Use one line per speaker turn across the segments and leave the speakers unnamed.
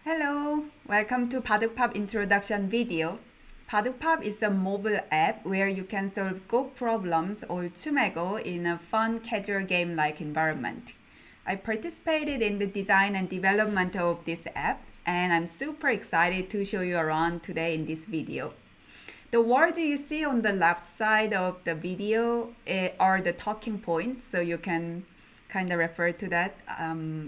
Hello, welcome to BadukPop introduction video. BadukPop is a mobile app where you can solve Go problems or 춤ego in a fun casual game-like environment. I participated in the design and development of this app, and I'm super excited to show you around today in this video. The words you see on the left side of the video are the talking points, so you can kind of refer to that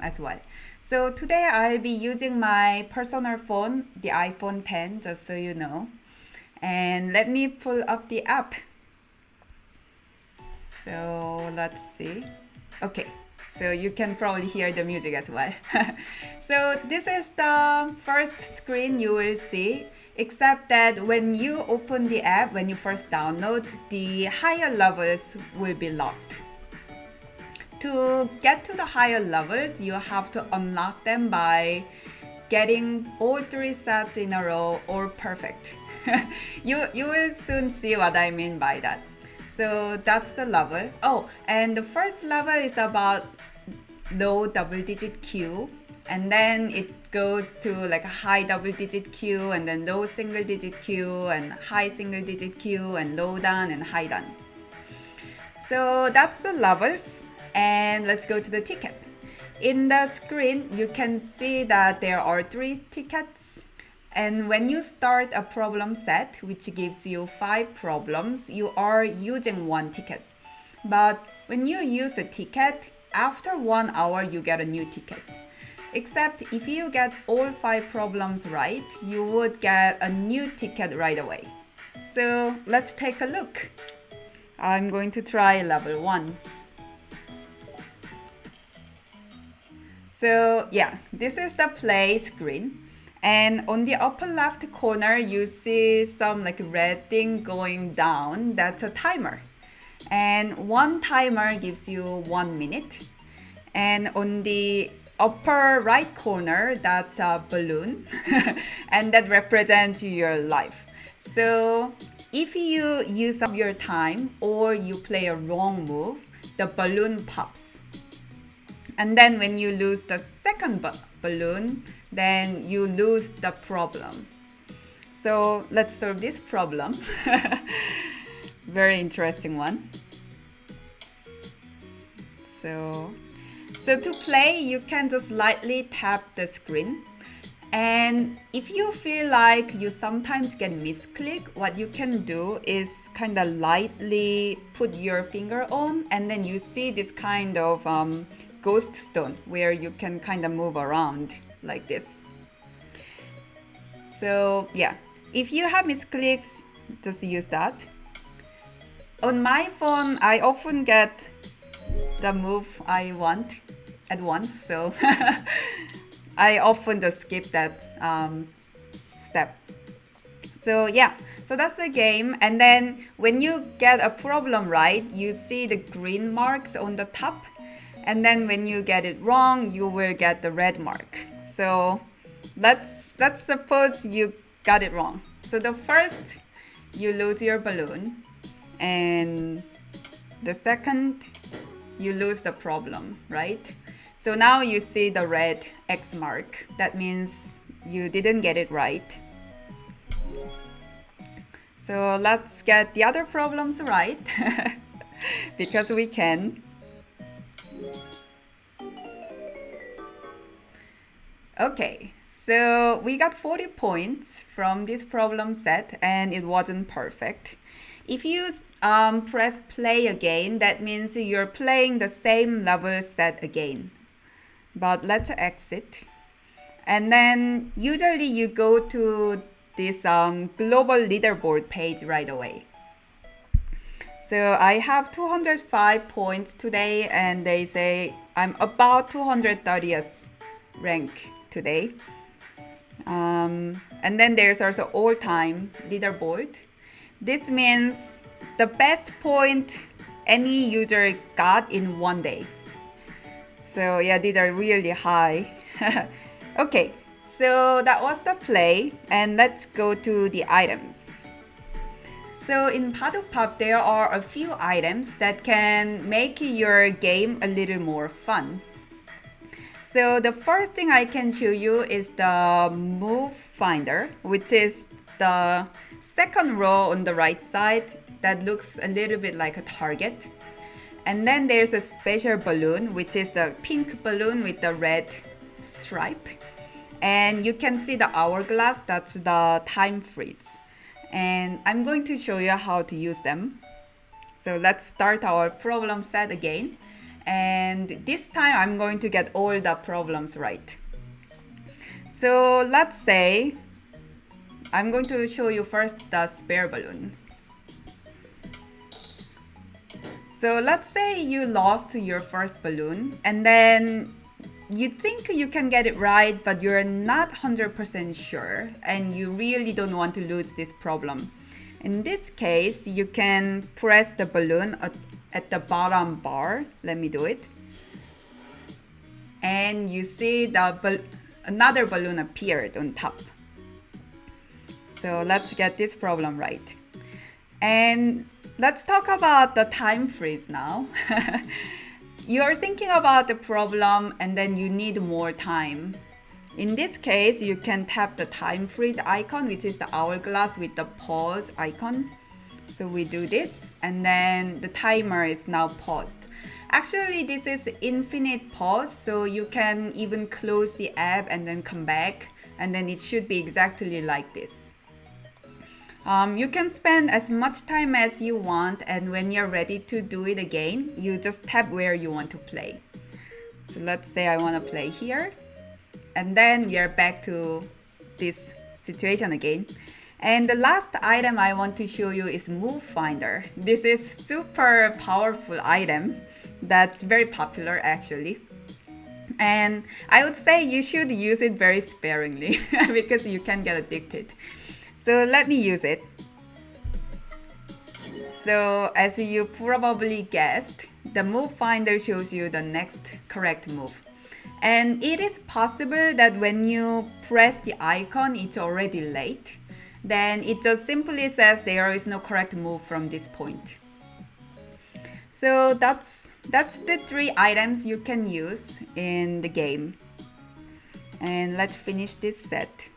as well. So today I'll be using my personal phone, the iPhone 10, just so you know. And let me pull up the app. So let's see. Okay, so you can probably hear the music as well. So this is the first screen you will see, except that when you open the app, when you first download, the higher levels will be locked. To get to the higher levels, you have to unlock them by getting all 3 sets in a row or perfect. You will soon see what I mean by that. So that's the level. Oh, and the first level is about low double-digit Q, and then it goes to like a high double-digit Q, and then low single-digit Q, and high single-digit Q, and low down and high down. So that's the levels. And let's go to the ticket. In the screen, you can see that there are 3 tickets. And when you start a problem set, which gives you 5 problems, you are using 1 ticket. But when you use a ticket, after 1 hour, you get a new ticket. Except if you get all 5 problems right, you would get a new ticket right away. So let's take a look. I'm going to try level 1. So yeah, this is the play screen. And on the upper left corner, you see some like red thing going down. That's a timer. And 1 timer gives you 1 minute. And on the upper right corner, that's a balloon. And that represents your life. So if you use up your time or you play a wrong move, the balloon pops. And then when you lose the second balloon, then you lose the problem. So let's solve this problem. Very interesting one. So to play, you can just lightly tap the screen. And if you feel like you sometimes get misclick, what you can do is kind of lightly put your finger on, and then you see this kind of ghost stone where you can kind of move around like this. So yeah, if you have misclicks, just use that. On my phone, I often get the move I want at once, so I often just skip that step. So yeah, so that's the game. And then when you get a problem right, you see the green marks on the top. And then when you get it wrong, you will get the red mark. So let's suppose you got it wrong. So the first, you lose your balloon. And the second, you lose the problem, right? So now you see the red X mark. That means you didn't get it right. So let's get the other problems right, because we can. Okay, so we got 40 points from this problem set, and it wasn't perfect. If you press play again, that means you're playing the same level set again. But let's exit. And then usually you go to this global leaderboard page right away. So I have 205 points today, and they say I'm about 230th rank today. And then there's also all-time leaderboard. This means the best point any user got in 1 day. So yeah, these are really high. Okay, so that was the play, and let's go to the items. So in BadukPop, there are a few items that can make your game a little more fun. So the first thing I can show you is the move finder, which is the second row on the right side that looks a little bit like a target. And then there's a special balloon, which is the pink balloon with the red stripe. And you can see the hourglass, that's the time freeze. And I'm going to show you how to use them. So let's start our problem set again. And this time I'm going to get all the problems right. So let's say I'm going to show you first the spare balloons. So let's say you lost your first balloon and then you think you can get it right, but you're not 100% sure and you really don't want to lose this problem. In this case, you can press the balloon at the bottom bar. Let me do it. And you see another balloon appeared on top. So let's get this problem right. And let's talk about the time freeze now. You're thinking about the problem and then you need more time. In this case, you can tap the time freeze icon, which is the hourglass with the pause icon. So we do this and then the timer is now paused. Actually, this is infinite pause, so you can even close the app and then come back, and then it should be exactly like this. You can spend as much time as you want, and when you're ready to do it again, you just tap where you want to play. So let's say I want to play here, and then we are back to this situation again. And the last item I want to show you is Move Finder. This is super powerful item that's very popular actually. And I would say you should use it very sparingly because you can get addicted. So let me use it. So as you probably guessed, the move finder shows you the next correct move. And it is possible that when you press the icon, it's already late. Then it just simply says there is no correct move from this point. So that's the 3 items you can use in the game. And let's finish this set.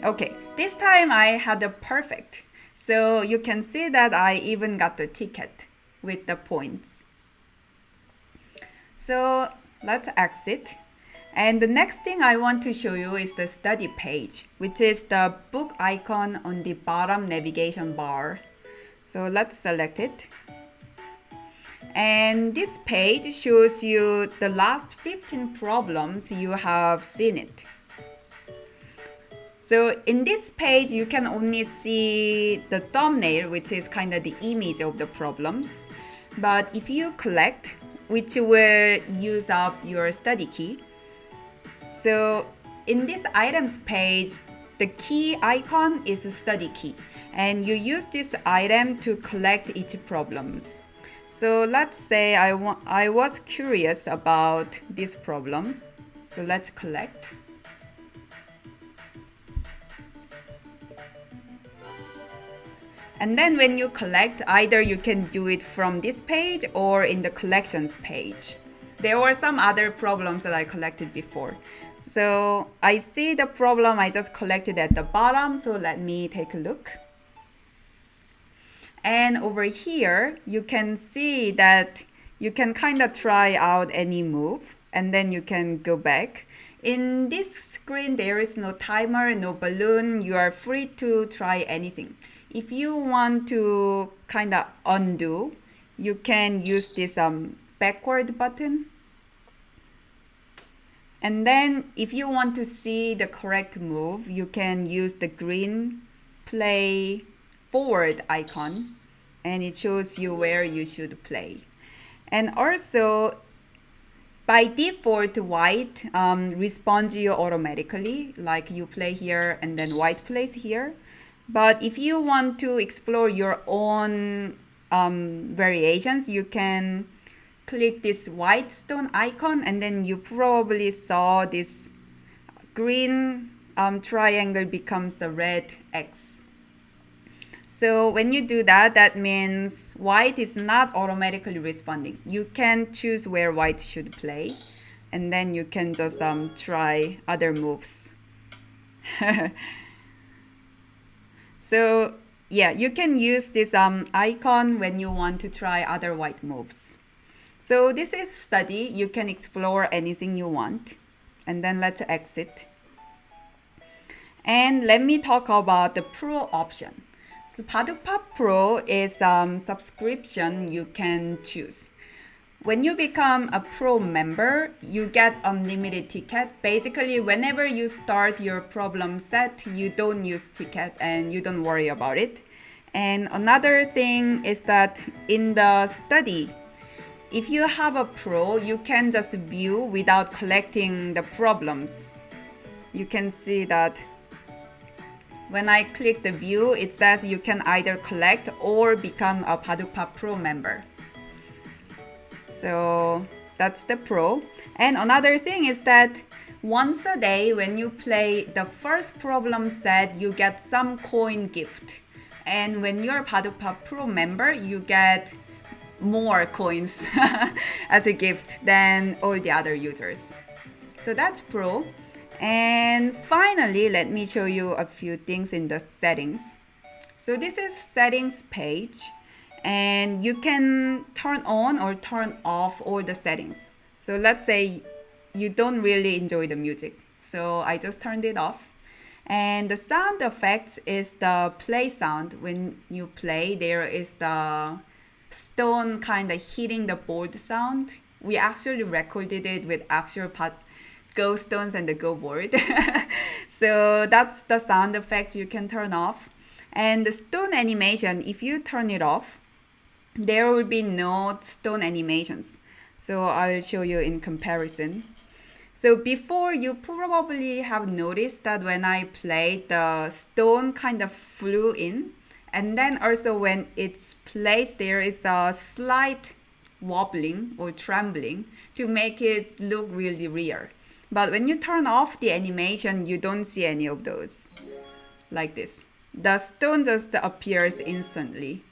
Okay, this time I had a perfect. So you can see that I even got the ticket with the points. So let's exit. And the next thing I want to show you is the study page, which is the book icon on the bottom navigation bar. So let's select it. And this page shows you the last 15 problems you have seen it. So in this page, you can only see the thumbnail, which is kind of the image of the problems. But if you collect, which will use up your study key. So in this items page, the key icon is a study key. And you use this item to collect each problems. So let's say I was curious about this problem. So let's collect. And then when you collect, either you can do it from this page or in the collections page. There were some other problems that I collected before. So I see the problem I just collected at the bottom, so let me take a look. And over here, you can see that you can kind of try out any move, and then you can go back. In this screen, there is no timer, no balloon. You are free to try anything. If you want to kind of undo, you can use this backward button. And then if you want to see the correct move, you can use the green play forward icon, and it shows you where you should play. And also, by default, white responds you automatically, like you play here and then white plays here. But if you want to explore your own variations, you can click this white stone icon, and then you probably saw this green triangle becomes the red X. So when you do that, that means white is not automatically responding. You can choose where white should play, and then you can just try other moves. So yeah, you can use this icon when you want to try other white moves. So this is study. You can explore anything you want. And then let's exit. And let me talk about the Pro option. So BadukPop Pro is subscription you can choose. When you become a Pro member, you get unlimited ticket. Basically, whenever you start your problem set, you don't use ticket and you don't worry about it. And another thing is that in the study, if you have a Pro, you can just view without collecting the problems. You can see that when I click the view, it says you can either collect or become a BadukPop Pro member. So that's the Pro. And another thing is that once a day, when you play the first problem set, you get some coin gift. And when you're a BadukPop Pro member, you get more coins as a gift than all the other users. So that's Pro. And finally, let me show you a few things in the settings. So this is settings page, and you can turn on or turn off all the settings. So let's say you don't really enjoy the music. So I just turned it off. And the sound effects is the play sound. When you play, there is the stone kind of hitting the board sound. We actually recorded it with actual Go stones and the Go board. So that's the sound effect you can turn off. And the stone animation, if you turn it off, there will be no stone animations. So I'll show you in comparison. So before, you probably have noticed that when I played, the stone kind of flew in. And then also when it's placed, there is a slight wobbling or trembling to make it look really real. But when you turn off the animation, you don't see any of those, like this. The stone just appears instantly.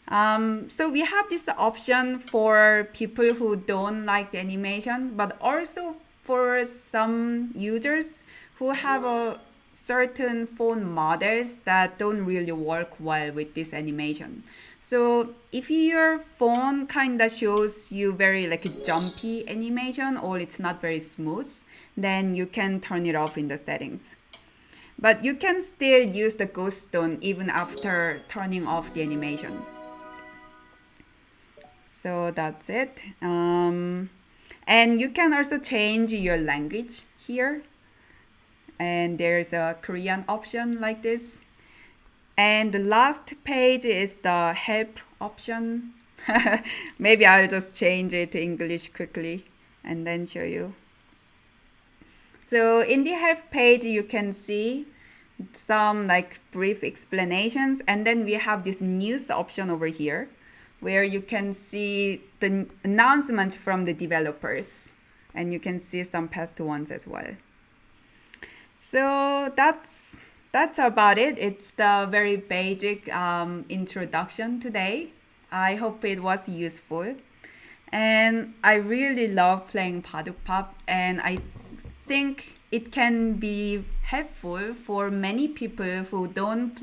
So we have this option for people who don't like the animation, but also for some users who have a certain phone models that don't really work well with this animation. So if your phone kind of shows you very like a jumpy animation or it's not very smooth, then you can turn it off in the settings. But you can still use the ghost stone even after turning off the animation. So that's it. And you can also change your language here. And there's a Korean option like this. And the last page is the help option. Maybe I'll just change it to English quickly and then show you. So in the help page, you can see some like brief explanations. And then we have this news option over here where you can see the announcements from the developers. And you can see some past ones as well. So that's about it. It's the very basic introduction today. I hope it was useful. And I really love playing BadukPop, and I think it can be helpful for many people who don't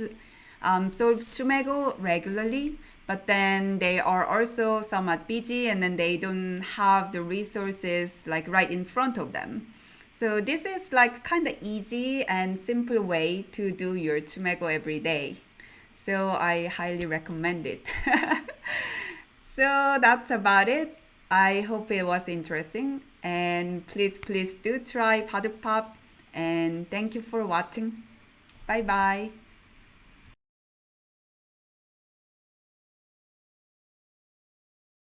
solve Chumego regularly, but then they are also somewhat busy and then they don't have the resources like right in front of them. So this is like kind of easy and simple way to do your Chumego every day. So I highly recommend it. So that's about it. I hope it was interesting, and please do try BadukPop, and thank you for watching. Bye bye.